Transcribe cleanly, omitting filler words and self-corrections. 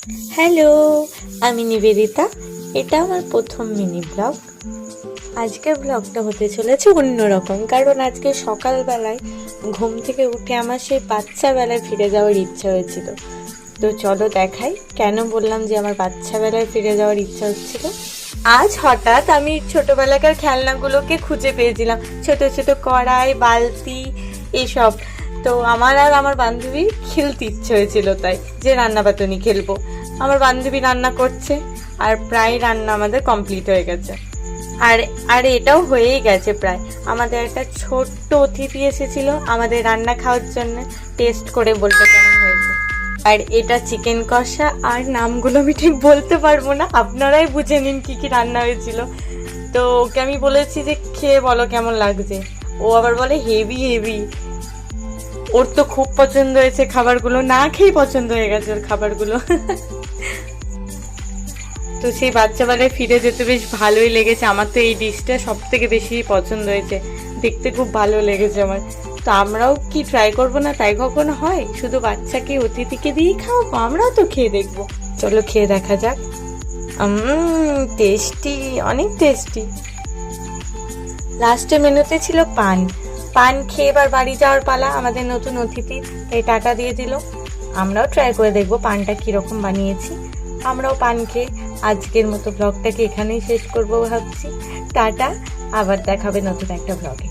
Hello, আমি নিবেদিতা। এটা আমার প্রথম মিনি ব্লগ। আজকের ব্লগটা হতে চলেছে অন্যরকম, কারণ আজকে সকালবেলায় ঘুম থেকে উঠে আমার সেই বাচ্চা বেলায় ফিরে যাওয়ার ইচ্ছা হয়েছিল। তো চলো দেখাই কেন বললাম যে আমার বাচ্চা বেলায় ফিরে যাওয়ার ইচ্ছা হচ্ছিল। আজ হঠাৎ আমি ছোটবেলাকার খেলনাগুলোকে খুঁজে পেয়েছিলাম, ছোট ছোট কড়াই, বালতি, এইসব। তো আমার আর আমার বান্ধবীর খেলতে ইচ্ছে হয়েছিল, তাই যে রান্না বাতুনি খেলবো। আমার বান্ধবী রান্না করছে, আর প্রায় রান্না আমাদের কমপ্লিট হয়ে গেছে। আর আর এটাও হয়েই গেছে প্রায়। আমাদের একটা ছোট্ট অতিথি এসেছিল আমাদের রান্না খাওয়ার জন্য, টেস্ট করে বলতে কেমন হয়েছে। আর এটা চিকেন কষা, আর নামগুলো আমি ঠিক বলতে পারবো না, আপনারাই বুঝে নিন কি কি রান্না হয়েছিল। তো ওকে আমি বলেছি যে খেয়ে বলো কেমন লাগছে। ও আবার বলে হেভি হেভি। ওর তো খুব পছন্দ হয়েছে খাবারগুলো, না খেয়ে পছন্দ হয়ে গেছে ওর খাবারগুলো। তো সেই বাচ্চাবেলায় ফিরে যেতে বেশ ভালোই লেগেছে। আমার তো এই ডিশটা সব থেকে বেশি পছন্দ হয়েছে, দেখতে খুব ভালো লেগেছে আমার। তো আমরাও কি ট্রাই করবো না? তাই কখনো হয়? শুধু বাচ্চাকে অতিথিকে দিয়েই খাওয়াবো? আমরাও তো খেয়ে দেখবো। চলো খেয়ে দেখা যাক। টেস্টি, অনেক টেস্টি। লাস্টে মেনুতে ছিল পান। পান খেয়ে এবার বাড়ি যাওয়ার পালা আমাদের নতুন অতিথি, তাই টাকা দিয়ে দিল। আমরাও ট্রাই করে দেখবো পানটা কিরকম বানিয়েছি। আমরাও পান খেয়ে আজকের মতো ব্লগটাকে এখানেই শেষ করবো ভাবছি। টাটা, আবার দেখাবে নতুন একটা ব্লগে।